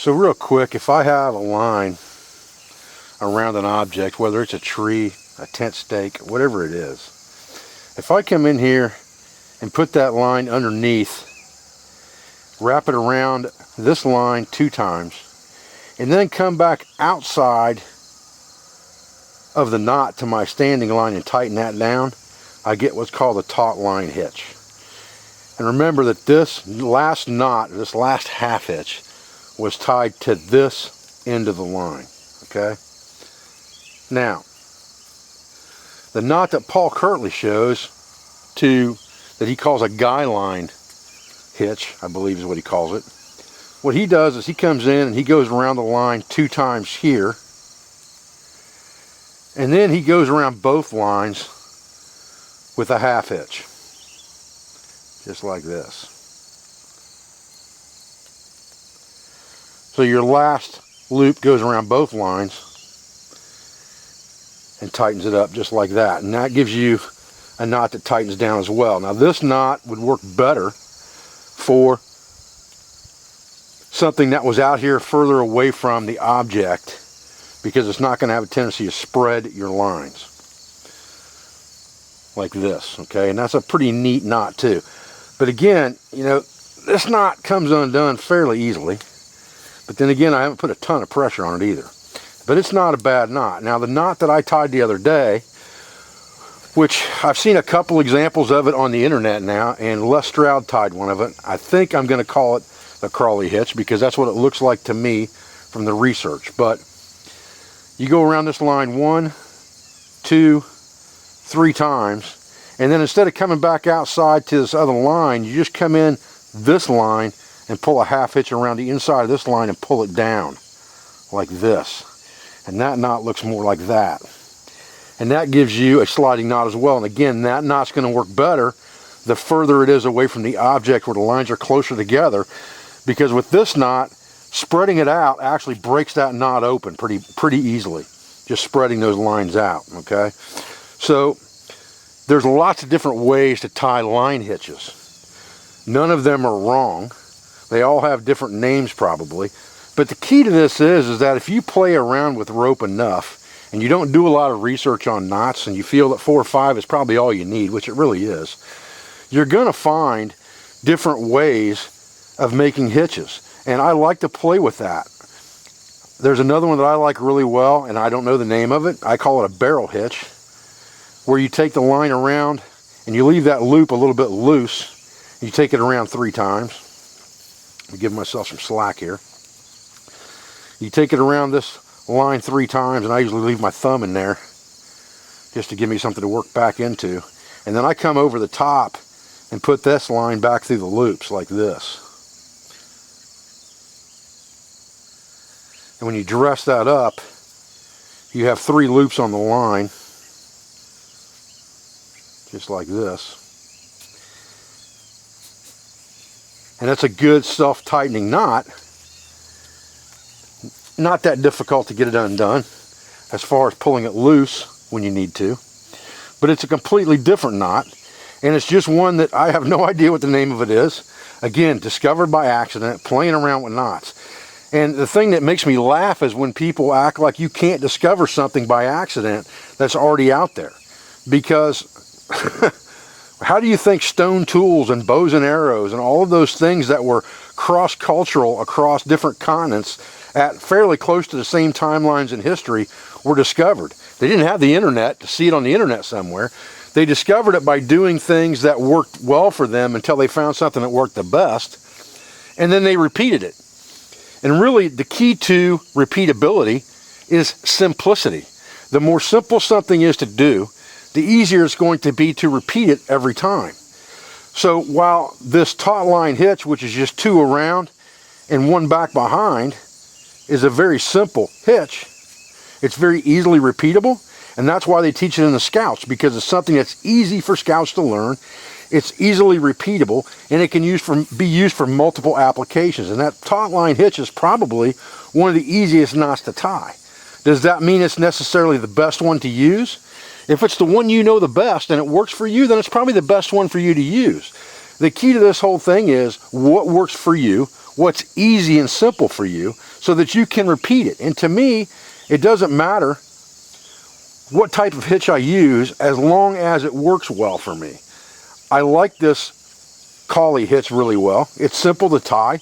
So real quick, if I have a line around an object, whether it's a tree, a tent stake, whatever it is, if I come in here and put that line underneath, wrap it around this line 2 times, and then come back outside of the knot to my standing line and tighten that down, I get what's called a Taut-Line Hitch. And remember that this last knot, this last half hitch, was tied to this end of the line, okay? Now, the knot that Paul Kirtley shows that he calls a guy line hitch, I believe is what he calls it. What he does is he comes in and he goes around the line 2 times here, and then he goes around both lines with a half hitch, just like this. So your last loop goes around both lines and tightens it up just like that, and that gives you a knot that tightens down as well. Now this knot would work better for something that was out here further away from the object, because it's not going to have a tendency to spread your lines like this, okay? And that's a pretty neat knot too. But again, you know, this knot comes undone fairly easily, but then again, I haven't put a ton of pressure on it either. But it's not a bad knot. Now the knot that I tied the other day, which I've seen a couple examples of it on the internet now, and Les Stroud tied one of it. I think I'm going to call it the Crawley Hitch, because that's what it looks like to me from the research. But you go around this line 1, 2, 3 times, and then instead of coming back outside to this other line, you just come in this line and pull a half hitch around the inside of this line and pull it down like this. And that knot looks more like that. And that gives you a sliding knot as well. And again, that knot's going to work better the further it is away from the object, where the lines are closer together, because with this knot, spreading it out actually breaks that knot open pretty easily, just spreading those lines out, okay? So there's lots of different ways to tie line hitches. None of them are wrong. They all have different names probably. But the key to this is that if you play around with rope enough, and you don't do a lot of research on knots, and you feel that 4 or 5 is probably all you need, which it really is, you're going to find different ways of making hitches. And I like to play with that. There's another one that I like really well, and I don't know the name of it. I call it a barrel hitch, where you take the line around and you leave that loop a little bit loose. You take it around 3 times. Let me give myself some slack here. You take it around this line 3 times, and I usually leave my thumb in there just to give me something to work back into. And then I come over the top and put this line back through the loops like this. And when you dress that up, you have 3 loops on the line, just like this. And that's a good self-tightening knot. Not that difficult to get it undone as far as pulling it loose when you need to. But it's a completely different knot, and it's just one that I have no idea what the name of it is. Again, discovered by accident, playing around with knots. And the thing that makes me laugh is when people act like you can't discover something by accident that's already out there. Because how do you think stone tools and bows and arrows and all of those things that were cross-cultural across different continents at fairly close to the same timelines in history were discovered? They didn't have the internet to see it on the internet somewhere. They discovered it by doing things that worked well for them until they found something that worked the best, and then they repeated it. And really, the key to repeatability is simplicity. The more simple something is to do, the easier it's going to be to repeat it every time. So while this Taut-Line Hitch, which is just 2 around and 1 back behind, is a very simple hitch, it's very easily repeatable, and that's why they teach it in the Scouts, because it's something that's easy for Scouts to learn. It's easily repeatable, and it can be used for multiple applications. And that Taut-Line Hitch is probably one of the easiest knots to tie. Does that mean it's necessarily the best one to use? If it's the one you know the best and it works for you, then it's probably the best one for you to use. The key to this whole thing is what works for you, what's easy and simple for you so that you can repeat it. And to me, it doesn't matter what type of hitch I use as long as it works well for me. I like this Crawley hitch really well. It's simple to tie.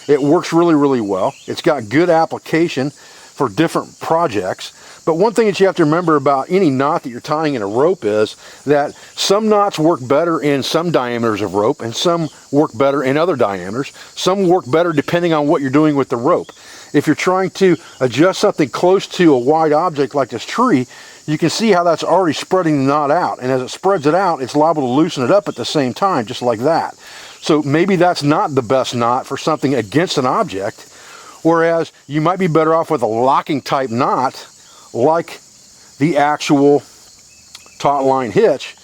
It works really, really well. It's got good application for different projects. But one thing that you have to remember about any knot that you're tying in a rope is that some knots work better in some diameters of rope and some work better in other diameters. Some work better depending on what you're doing with the rope. If you're trying to adjust something close to a wide object like this tree, you can see how that's already spreading the knot out. And as it spreads it out, it's liable to loosen it up at the same time, just like that. So maybe that's not the best knot for something against an object, whereas you might be better off with a locking type knot like the actual Taut-Line Hitch,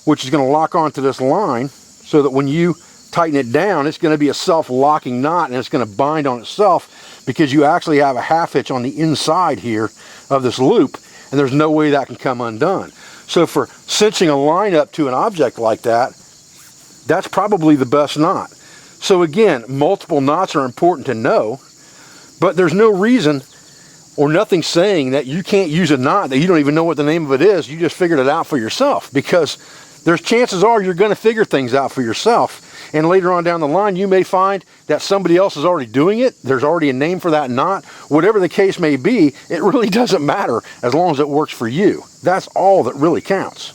which is going to lock onto this line so that when you tighten it down, it's going to be a self-locking knot and it's going to bind on itself because you actually have a half hitch on the inside here of this loop, and there's no way that can come undone. So for cinching a line up to an object like that, that's probably the best knot. So again, multiple knots are important to know, but there's no reason or nothing saying that you can't use a knot that you don't even know what the name of it is. You just figured it out for yourself, because there's chances are you're going to figure things out for yourself. And later on down the line, you may find that somebody else is already doing it. There's already a name for that knot. Whatever the case may be, it really doesn't matter as long as it works for you. That's all that really counts.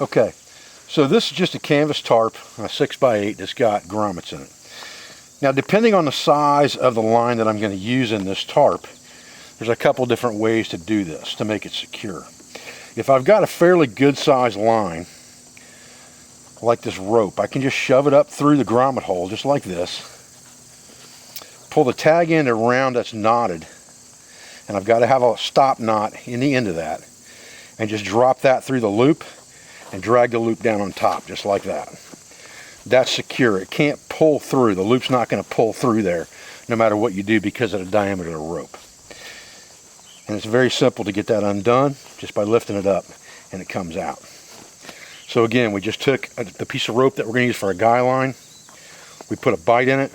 Okay, so this is just a canvas tarp, a 6x8 that's got grommets in it. Now, depending on the size of the line that I'm going to use in this tarp, there's a couple different ways to do this to make it secure. If I've got a fairly good sized line, like this rope, I can just shove it up through the grommet hole just like this, pull the tag end around that's knotted, and I've got to have a stop knot in the end of that, and just drop that through the loop and drag the loop down on top just like that. That's secure. It can't pull through. The loop's not going to pull through there no matter what you do because of the diameter of the rope. And it's very simple to get that undone just by lifting it up and it comes out. So again, we just took the piece of rope that we're going to use for a guy line. We put a bite in it.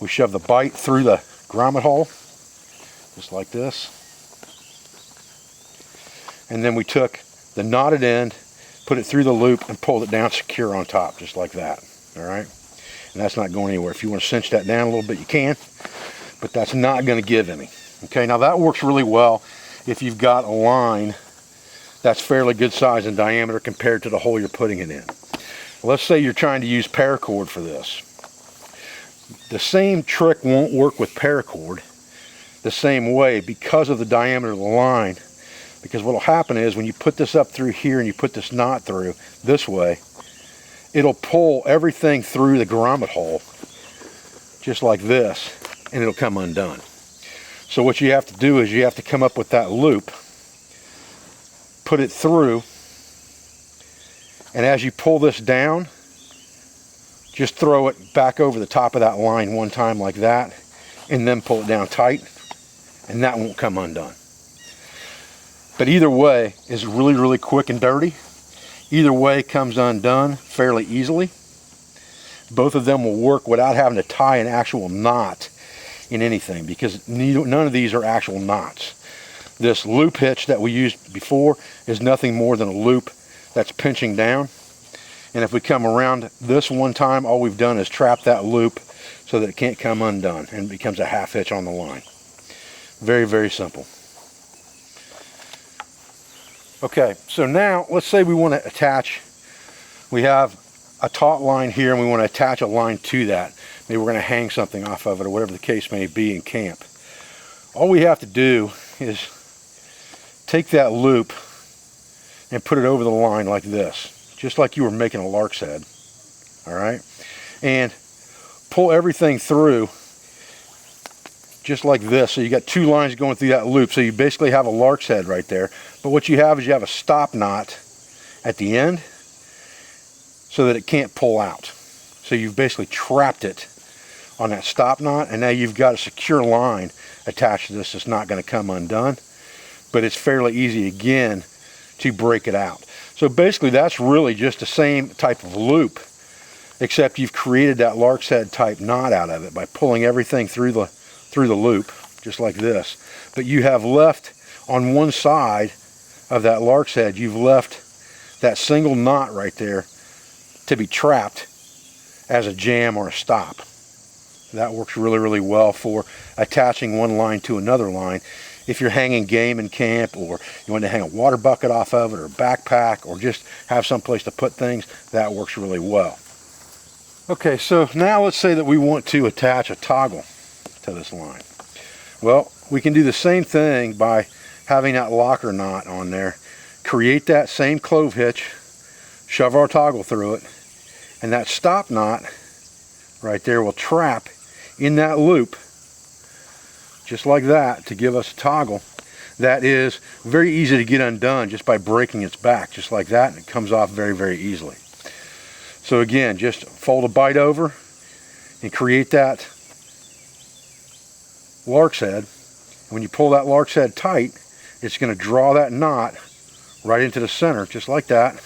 We shove the bite through the grommet hole just like this. And then we took the knotted end, put it through the loop, and pulled it down secure on top just like that. All right, and that's not going anywhere. If you want to cinch that down a little bit, you can, but that's not going to give any. Okay, now that works really well if you've got a line that's fairly good size and diameter compared to the hole you're putting it in. Let's say you're trying to use paracord for this. The same trick won't work with paracord the same way because of the diameter of the line. Because what will happen is when you put this up through here and you put this knot through this way, it'll pull everything through the grommet hole just like this, and it'll come undone. So what you have to do is you have to come up with that loop, put it through, and as you pull this down, just throw it back over the top of that line one time like that, and then pull it down tight, and that won't come undone. But either way is really, really quick and dirty. Either way comes undone fairly easily. Both of them will work without having to tie an actual knot in anything, because none of these are actual knots. This loop hitch that we used before is nothing more than a loop that's pinching down. And if we come around this one time, all we've done is trap that loop so that it can't come undone and it becomes a half hitch on the line. Very, very simple. Okay, so now let's say we want to attach, we have a taut line here and we want to attach a line to that. Maybe we're going to hang something off of it or whatever the case may be in camp. All we have to do is take that loop and put it over the line like this, just like you were making a lark's head, all right? And pull everything through just like this. So you got two lines going through that loop. So you basically have a lark's head right there. But what you have is you have a stop knot at the end so that it can't pull out. So you've basically trapped it on that stop knot, and now you've got a secure line attached to this that's not going to come undone. But it's fairly easy again to break it out. So basically that's really just the same type of loop except you've created that lark's head type knot out of it by pulling everything through the loop, just like this. But you have left on one side of that lark's head, you've left that single knot right there to be trapped as a jam or a stop. That works really, really well for attaching one line to another line. If you're hanging game in camp, or you want to hang a water bucket off of it, or a backpack, or just have some place to put things, that works really well. Okay, so now let's say that we want to attach a toggle to this line. Well, we can do the same thing by having that locker knot on there. Create that same clove hitch, shove our toggle through it, and that stop knot right there will trap in that loop, just like that, to give us a toggle that is very easy to get undone just by breaking its back, just like that, and it comes off very, very easily. So again, just fold a bite over and create that lark's head. When you pull that lark's head tight, it's going to draw that knot right into the center, just like that,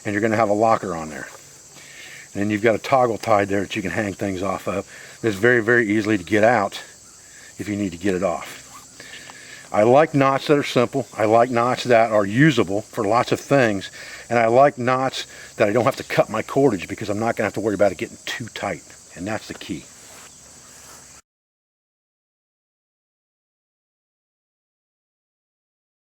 and you're going to have a locker on there. And then you've got a toggle tied there that you can hang things off of. It's very, very easily to get out if you need to get it off. I like knots that are simple. I like knots that are usable for lots of things. And I like knots that I don't have to cut my cordage, because I'm not going to have to worry about it getting too tight. And that's the key.